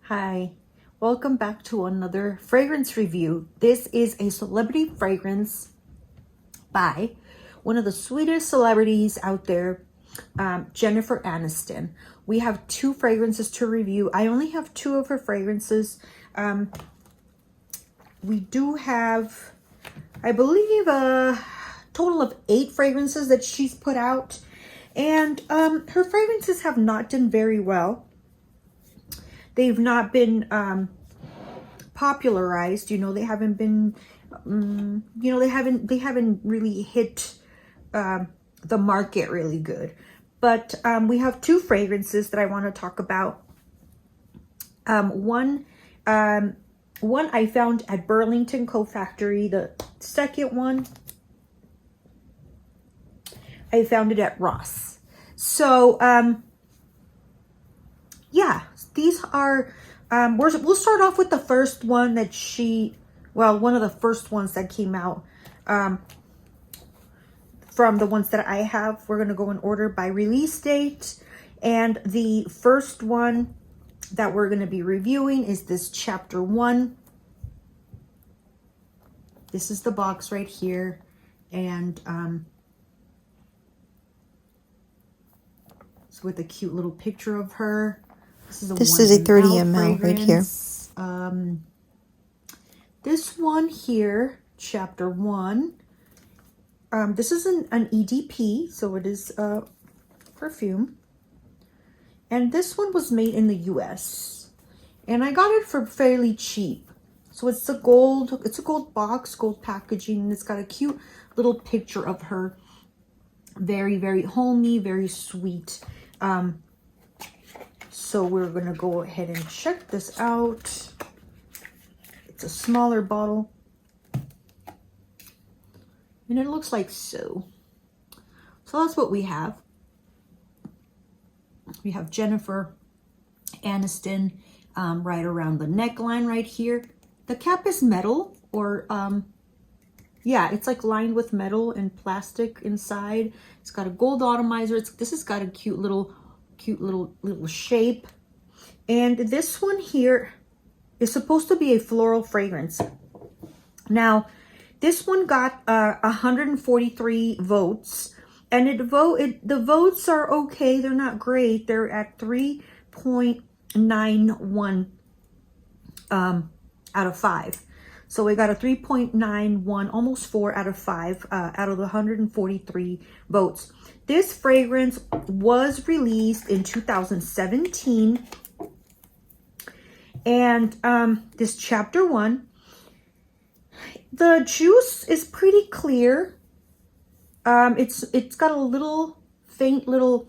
Hi, welcome back to another fragrance review. This is a celebrity fragrance by one of the sweetest celebrities out there, Jennifer Aniston. We have two fragrances to review. I only have two of her fragrances. We do have, I believe, a total of 8 fragrances that she's put out. And her fragrances have not done very well. They've not been popularized, they haven't been, they haven't really hit the market really good. But we have two fragrances that I want to talk about. One I found at Burlington Coat Factory. The second one, I found it at Ross. So, yeah, these are, we'll start off with the first one that one of the first ones that came out from the ones that I have. We're going to go in order by release date. And the first one that we're going to be reviewing is this Chapter One. This is the box right here. And it's with a cute little picture of her. This is a 30 ml right here. This one here, Chapter One. This is an EDP, so it is perfume. And this one was made in the US. And I got it for fairly cheap. So it's a gold box, gold packaging, and it's got a cute little picture of her. Very, very homey, very sweet. So we're going to go ahead and check this out. It's a smaller bottle. And it looks like so. So that's what we have. We have Jennifer Aniston right around the neckline right here. The cap is metal, or yeah, it's like lined with metal and plastic inside. It's got a gold atomizer. This has got a cute little shape. And this one here is supposed to be a floral fragrance. Now, this one got 143 votes, and the votes are okay. They're not great. They're at 3.91 out of 5. So we got a 3.91, almost 4 out of 5 out of the 143 votes. This fragrance was released in 2017. And this Chapter One, the juice is pretty clear. It's got a little faint little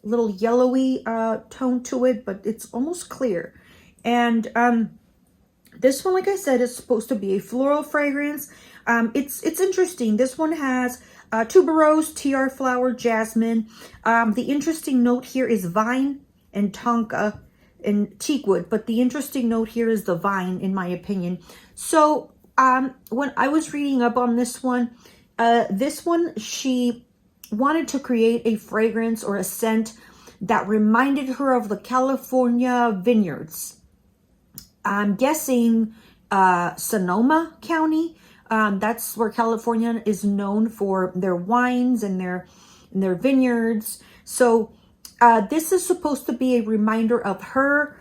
yellowy tone to it, but it's almost clear. And this one, like I said, is supposed to be a floral fragrance. It's interesting. This one has tuberose, TR flower, jasmine. The interesting note here is vine and tonka and teakwood, but the interesting note here is the vine, in my opinion. So when I was reading up on this one, she wanted to create a fragrance or a scent that reminded her of the California vineyards. I'm guessing Sonoma County. That's where California is known for their wines and their vineyards. So this is supposed to be a reminder of her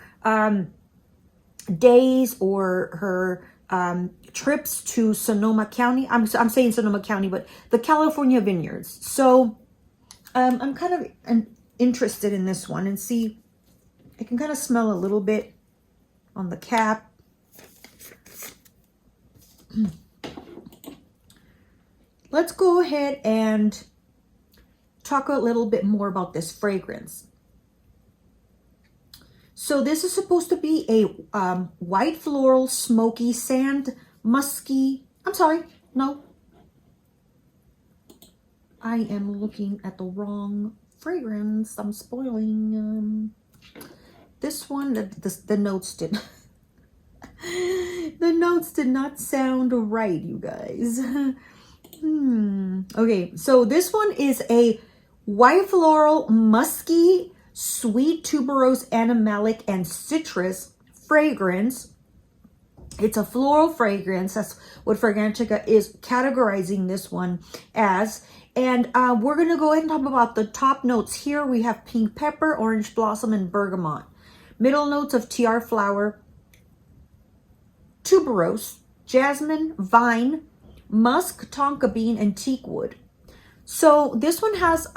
days or her trips to Sonoma County. I'm saying Sonoma County, but the California vineyards. So I'm kind of interested in this one, and see, I can kind of smell a little bit on the cap. Let's go ahead and talk a little bit more about this fragrance. So this is supposed to be a white floral, smoky, sand, musky. I'm sorry, no. I am looking at the wrong fragrance. I'm spoiling. This one, the notes did the notes did not sound right, you guys. Okay, so this one is a white floral, musky, sweet tuberose, animalic, and citrus fragrance. It's a floral fragrance. That's what Fragrantica is categorizing this one as. And we're going to go ahead and talk about the top notes here. We have pink pepper, orange blossom, and bergamot. Middle notes of tiare flower, tuberose, jasmine, vine, musk, tonka bean, and teak wood. So this one has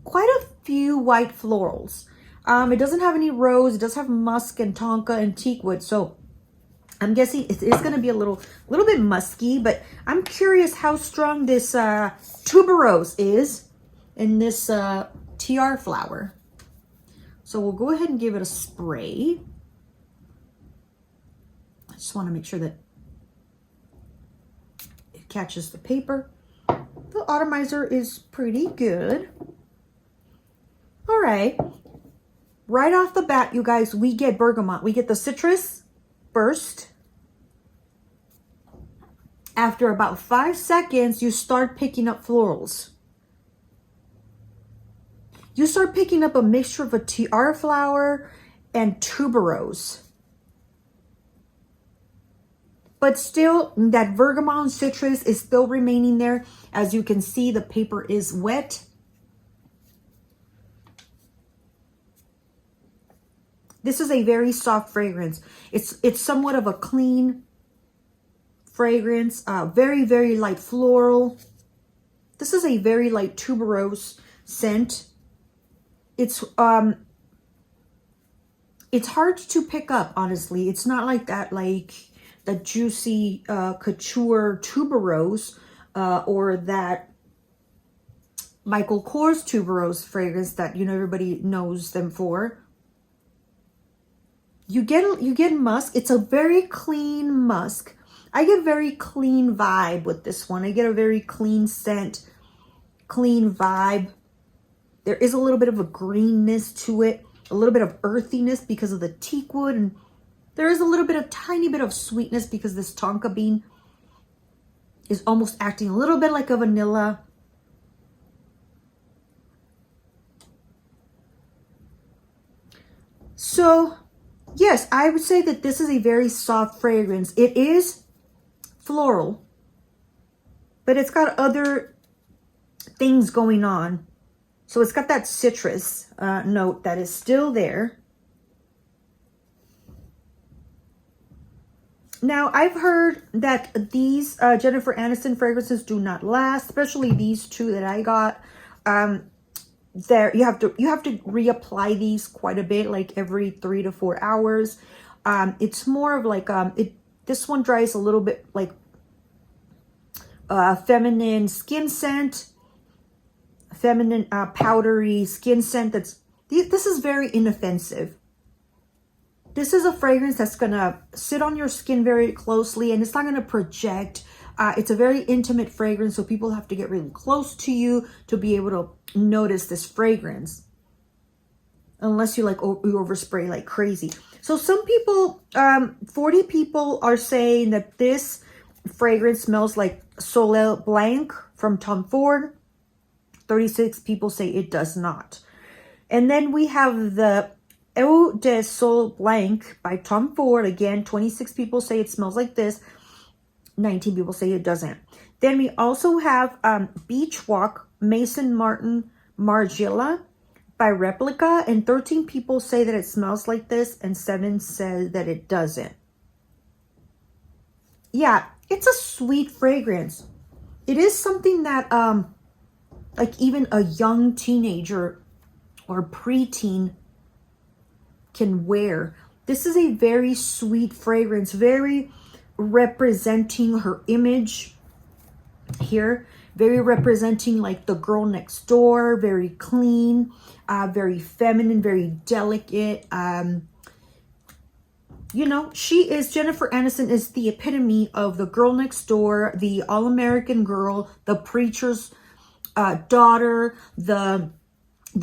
quite a few white florals. It doesn't have any rose. It does have musk and tonka and teak wood. So I'm guessing it is going to be a little bit musky, but I'm curious how strong this tuberose is in this tiare flower. So we'll go ahead and give it a spray. I just want to make sure that it catches the paper. The atomizer is pretty good. All right. Right off the bat, you guys, we get bergamot. We get the citrus first. After about 5 seconds, you start picking up florals. You start picking up a mixture of a tiare flower and tuberose. But still, that bergamot and citrus is still remaining there. As you can see, the paper is wet. This is a very soft fragrance. It's somewhat of a clean fragrance, very, very light floral. This is a very light tuberose scent. It's hard to pick up, honestly. It's not like that, like the juicy couture tuberose or that Michael Kors tuberose fragrance that, you know, everybody knows them for. You get musk. It's a very clean musk. I get a very clean vibe with this one. I get a very clean scent, clean vibe. There is a little bit of a greenness to it, a little bit of earthiness because of the teak wood, and there is a little bit of tiny bit of sweetness because this tonka bean is almost acting a little bit like a vanilla. So, yes, I would say that this is a very soft fragrance. It is floral, but it's got other things going on. So it's got that citrus note that is still there. Now, I've heard that these Jennifer Aniston fragrances do not last, especially these two that I got. There you have to reapply these quite a bit, like every 3 to 4 hours. It's more of like this one dries a little bit like feminine skin scent, feminine powdery skin scent. This is very inoffensive. This is a fragrance that's gonna sit on your skin very closely, and it's not gonna project. It's a very intimate fragrance, so people have to get really close to you to be able to notice this fragrance. Unless you like you overspray like crazy. So some people, 40 people are saying that this fragrance smells like Soleil Blanc from Tom Ford. 36 people say it does not. And then we have the Eau de Sol Blanc by Tom Ford. Again, 26 people say it smells like this. 19 people say it doesn't. Then we also have Beach Walk Mason Martin Margiela by Replica, and 13 people say that it smells like this, and 7 say that it doesn't. Yeah, it's a sweet fragrance. It is something that like even a young teenager or preteen can wear. This is a very sweet fragrance, very representing her image here, very representing like the girl next door, very clean, very feminine, very delicate. You know, Jennifer Aniston is the epitome of the girl next door, the all-American girl, the preacher's daughter, the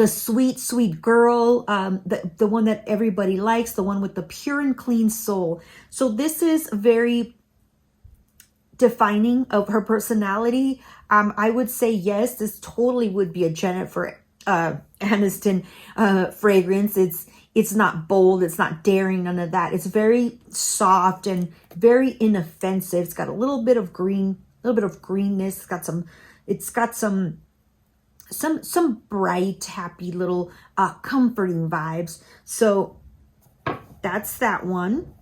sweet, sweet girl, the one that everybody likes, the one with the pure and clean soul. So this is very defining of her personality. I would say, yes, this totally would be a Jennifer Aniston fragrance. It's not bold, it's not daring, none of that. It's very soft and very inoffensive. It's got a little bit of green, a little bit of greenness. It's got some bright, happy little comforting vibes. So that's that one.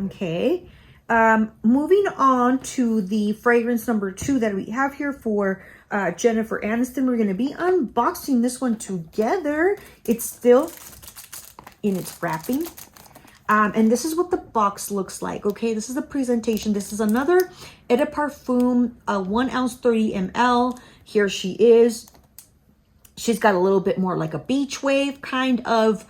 Okay. Moving on to the fragrance number 2 that we have here for Jennifer Aniston. We're going to be unboxing this one together. It's still in its wrapping. And this is what the box looks like. Okay, this is the presentation. This is another Eau de Parfum, 1 ounce, 30 ml. Here she is. She's got a little bit more like a beach wave kind of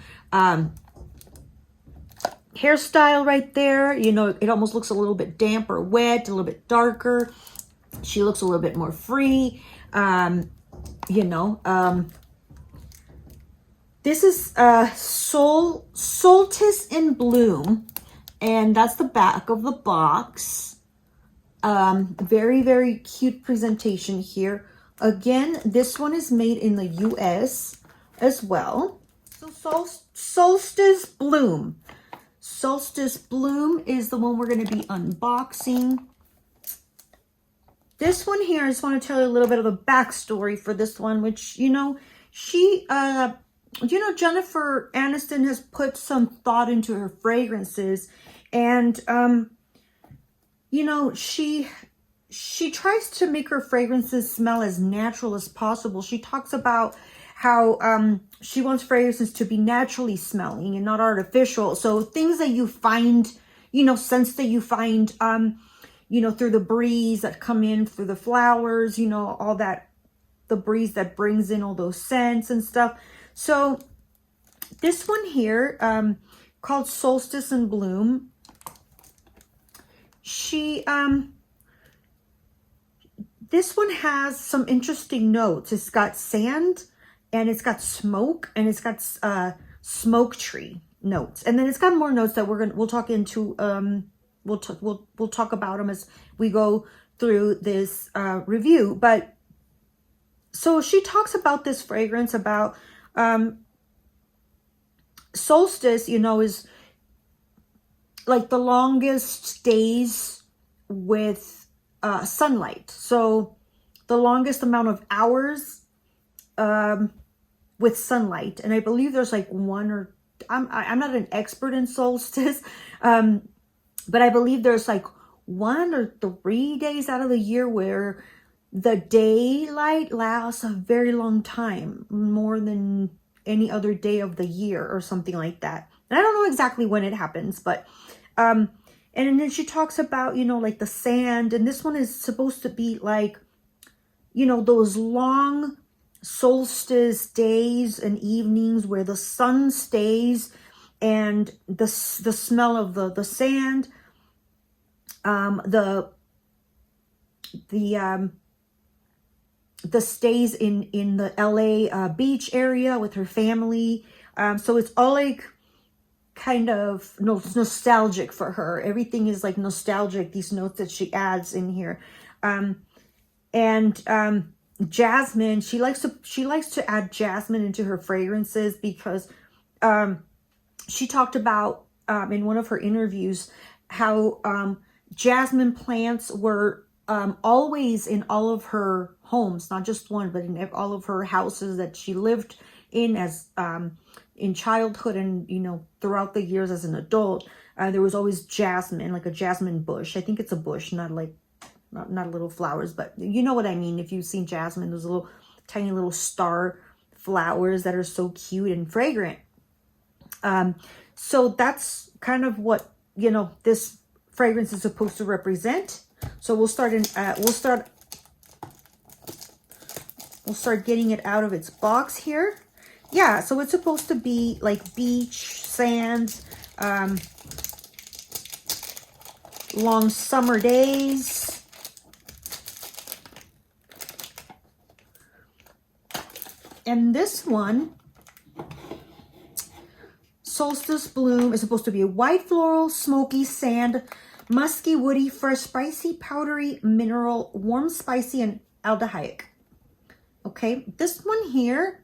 hairstyle right there. You know, it almost looks a little bit damp or wet, a little bit darker. She looks a little bit more free. You know, this is Solstice in Bloom, and that's the back of the box. Very, very cute presentation here. Again, this one is made in the US as well. So Solstice Bloom. Solstice Bloom is the one we're going to be unboxing. This one here, I just want to tell you a little bit of a backstory for this one, which, you know, she, Jennifer Aniston has put some thought into her fragrances, and, you know, she tries to make her fragrances smell as natural as possible. She talks about how she wants fragrances to be naturally smelling and not artificial. So things that you find, you know, scents that you find, you know, through the breeze that come in through the flowers, you know, all that, the breeze that brings in all those scents and stuff. So this one here, called Solstice in Bloom, this one has some interesting notes. It's got sand, and it's got smoke, and it's got smoke tree notes, and then it's got more notes that we'll talk into. We'll talk about them as we go through this review. But so she talks about this fragrance about solstice. You know, is like the longest days with sunlight. So the longest amount of hours with sunlight, and I believe there's like one or I'm not an expert in solstice, but I believe there's like 1 or 3 days out of the year where the daylight lasts a very long time, more than any other day of the year or something like that. And I don't know exactly when it happens, but and then she talks about, you know, like the sand, and this one is supposed to be like, you know, those long solstice days and evenings where the sun stays, and the smell of the sand, the stays in the LA beach area with her family. So it's all like kind of nostalgic for her. Everything is like nostalgic, these notes that she adds in here. Jasmine, she likes to add jasmine into her fragrances because she talked about in one of her interviews how jasmine plants were always in all of her homes, not just one, but in all of her houses that she lived in as in childhood, and, you know, throughout the years as an adult. There was always jasmine, like a jasmine bush. I think it's a bush, not like not little flowers, but you know what I mean. If you've seen jasmine, those little tiny little star flowers that are so cute and fragrant. So that's kind of what, you know, this fragrance is supposed to represent. So we'll start getting it out of its box here. Yeah, so it's supposed to be like beach, sand, long summer days. And this one, Solstice Bloom, is supposed to be a white floral, smoky, sand, musky, woody, fresh, spicy, powdery, mineral, warm, spicy, and aldehydic. Okay, this one here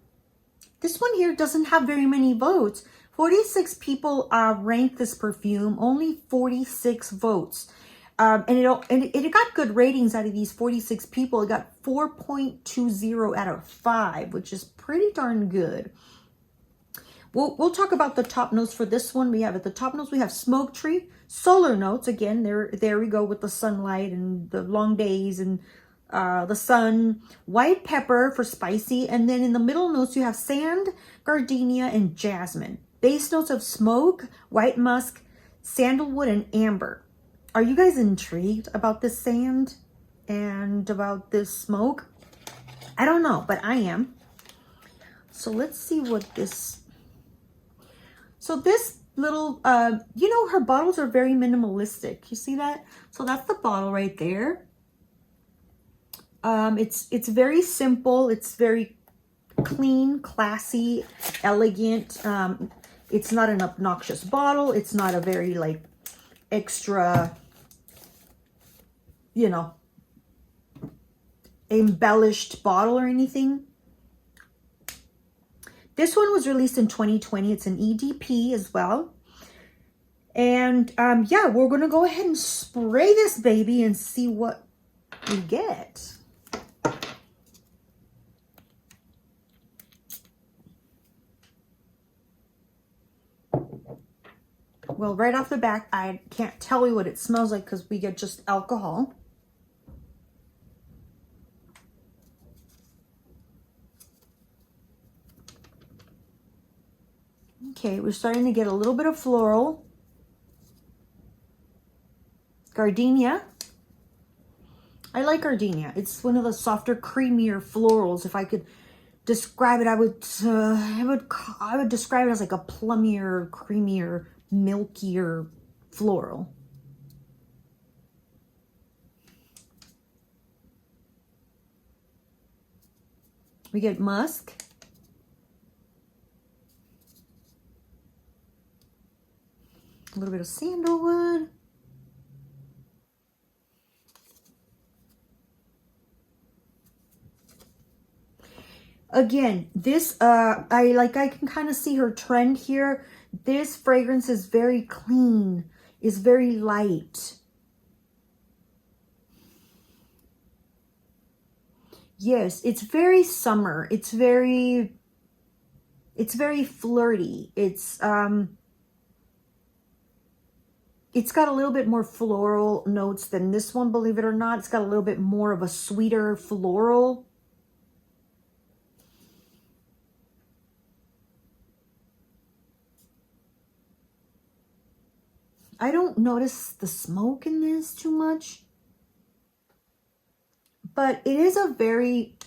This one here doesn't have very many votes. 46 people ranked this perfume, only 46 votes. And it got good ratings out of these 46 people. It got 4.20 out of 5, which is pretty darn good. We'll talk about the top notes for this one. We have at the top notes, we have smoke tree, solar notes. Again, there we go with the sunlight and the long days and the sun, white pepper for spicy. And then in the middle notes, you have sand, gardenia, and jasmine. Base notes of smoke, white musk, sandalwood, and amber. Are you guys intrigued about this sand and about this smoke? I don't know, but I am. So let's see what this... So this little, you know, her bottles are very minimalistic. You see that? So that's the bottle right there. It's very simple. It's very clean, classy, elegant. It's not an obnoxious bottle. It's not a very like extra, you know, embellished bottle or anything. This one was released in 2020. It's an EDP as well. And yeah, we're going to go ahead and spray this baby and see what we get. Well, right off the bat, I can't tell you what it smells like because we get just alcohol. Okay, we're starting to get a little bit of floral. Gardenia. I like gardenia. It's one of the softer, creamier florals. If I could describe it, I would describe it as like a plummier, creamier, milkier floral. We get musk. A little bit of sandalwood. Again, this, I can kind of see her trend here. This fragrance is very clean, is very light. Yes, it's very summer. It's very flirty. It's got a little bit more floral notes than this one, believe it or not. It's got a little bit more of a sweeter floral. I don't notice the smoke in this too much, but it is a very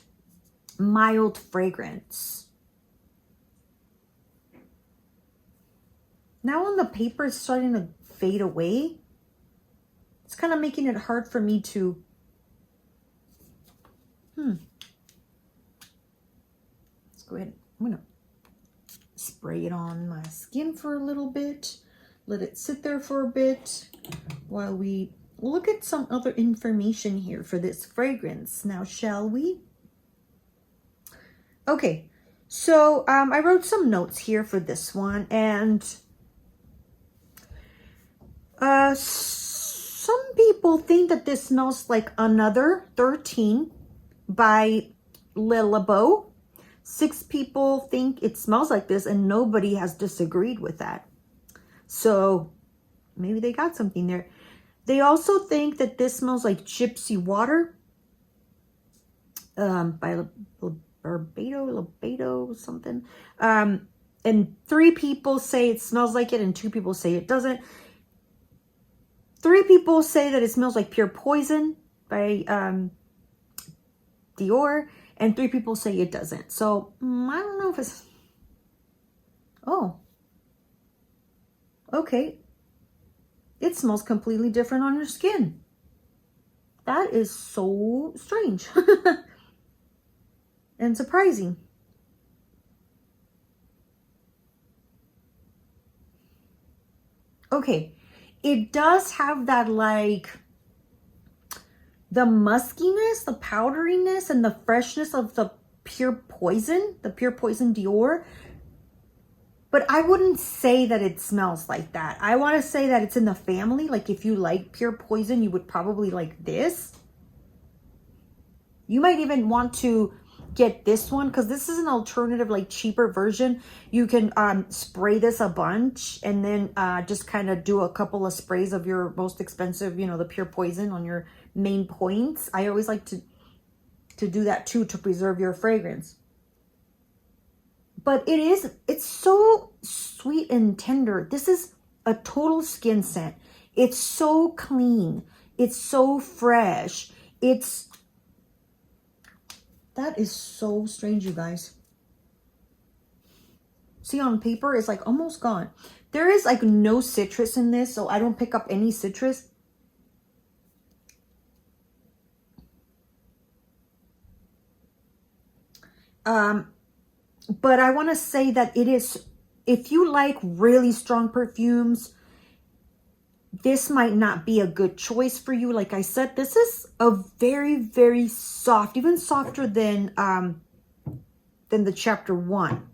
mild fragrance. Now on the paper, it's starting to fade away. It's kind of making it hard for me to... Let's go ahead. I'm going to spray it on my skin for a little bit. Let it sit there for a bit while we look at some other information here for this fragrance. Now, shall we? Okay, so I wrote some notes here for this one, and some people think that this smells like Another 13 by Le Labo. 6 people think it smells like this, and nobody has disagreed with that. So maybe they got something there. They also think that this smells like Gypsy Water by Libido, something. And 3 people say it smells like it, and 2 people say it doesn't. 3 people say that it smells like Pure Poison by Dior, and 3 people say it doesn't. So I don't know if it's... Oh. Okay, it smells completely different on your skin. That is so strange and surprising. Okay, it does have that like the muskiness, the powderiness, and the freshness of the Pure Poison, the Pure Poison Dior. But I wouldn't say that it smells like that. I want to say that it's in the family. Like if you like Pure Poison, you would probably like this. You might even want to get this one because this is an alternative, like cheaper version. You can spray this a bunch and then just kind of do a couple of sprays of your most expensive, you know, the Pure Poison on your main points. I always like to do that too, to preserve your fragrance. But it's so sweet and tender. This is a total skin scent. It's so clean. It's so fresh. That is so strange, you guys. See, on paper, it's like almost gone. There is like no citrus in this, so I don't pick up any citrus. But I want to say that it is, if you like really strong perfumes, this might not be a good choice for you. Like I said, this is a very, very soft, even softer than the Chapter One.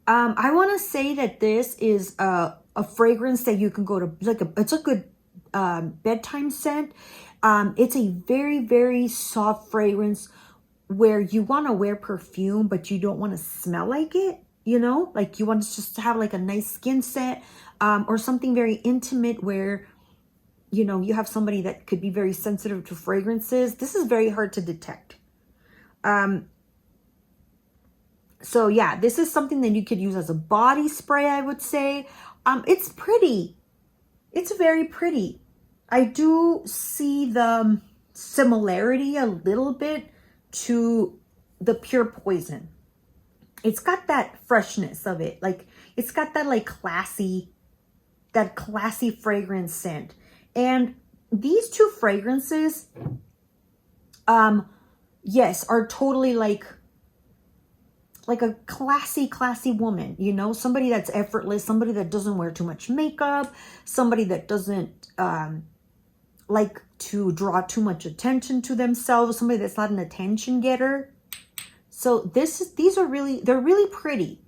I want to say that this is a fragrance that you can go to, like it's a good bedtime scent. It's a very, very soft fragrance where you want to wear perfume, but you don't want to smell like it, you know, like you want to just have like a nice skin scent, or something very intimate where, you know, you have somebody that could be very sensitive to fragrances. This is very hard to detect. So yeah, this is something that you could use as a body spray, I would say. It's pretty. It's very pretty. I do see the similarity a little bit to the Pure Poison. It's got that freshness of it. Like it's got that like classy fragrance scent. And these two fragrances, yes, are totally like a classy woman, you know, somebody that's effortless, somebody that doesn't wear too much makeup, somebody that doesn't like to draw too much attention to themselves, somebody that's not an attention getter. So they're really pretty.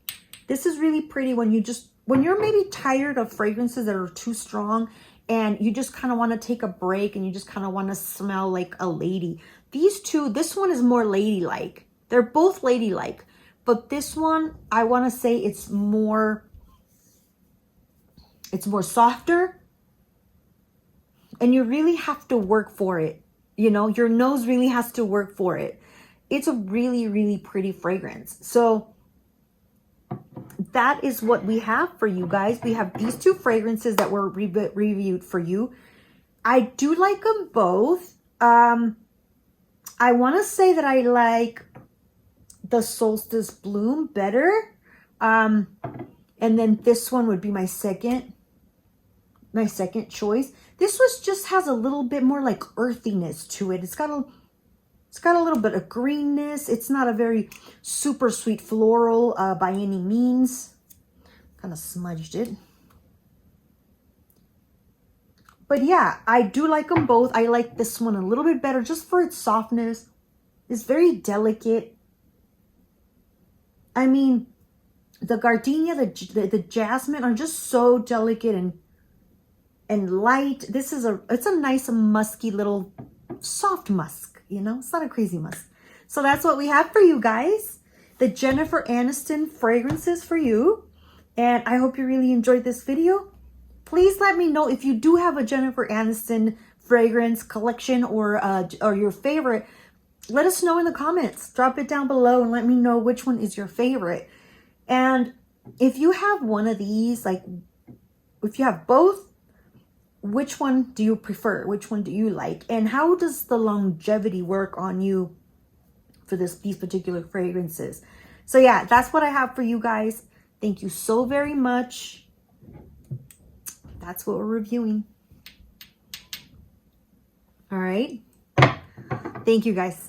This is really pretty when you're maybe tired of fragrances that are too strong and you just kind of want to take a break and you just kind of want to smell like a lady. These two, this one is more ladylike. They're both ladylike, but this one, I want to say it's more softer. And you really have to work for it. You know, your nose really has to work for it. It's a really, really pretty fragrance. So that is what we have for you guys. We have these two fragrances that were reviewed for you. I do like them both. I want to say that I like the Solstice Bloom better. And then this one would be my second choice. This just has a little bit more like earthiness to it. It's got a little bit of greenness. It's not a very super sweet floral by any means. Kind of smudged it. But yeah, I do like them both. I like this one a little bit better just for its softness. It's very delicate. I mean, the gardenia, the jasmine are just so delicate and light. It's a nice musky little soft musk, you know, it's not a crazy musk. So that's what we have for you guys, the Jennifer Aniston fragrances for you. And I hope you really enjoyed this video. Please let me know if you do have a Jennifer Aniston fragrance collection or your favorite. Let us know in the comments. Drop it down below and let me know which one is your favorite. And if you have one of these, like if you have both, which one do you prefer? Which one do you like? And how does the longevity work on you for these particular fragrances? So yeah, that's what I have for you guys. Thank you so very much. That's what we're reviewing. All right. Thank you guys.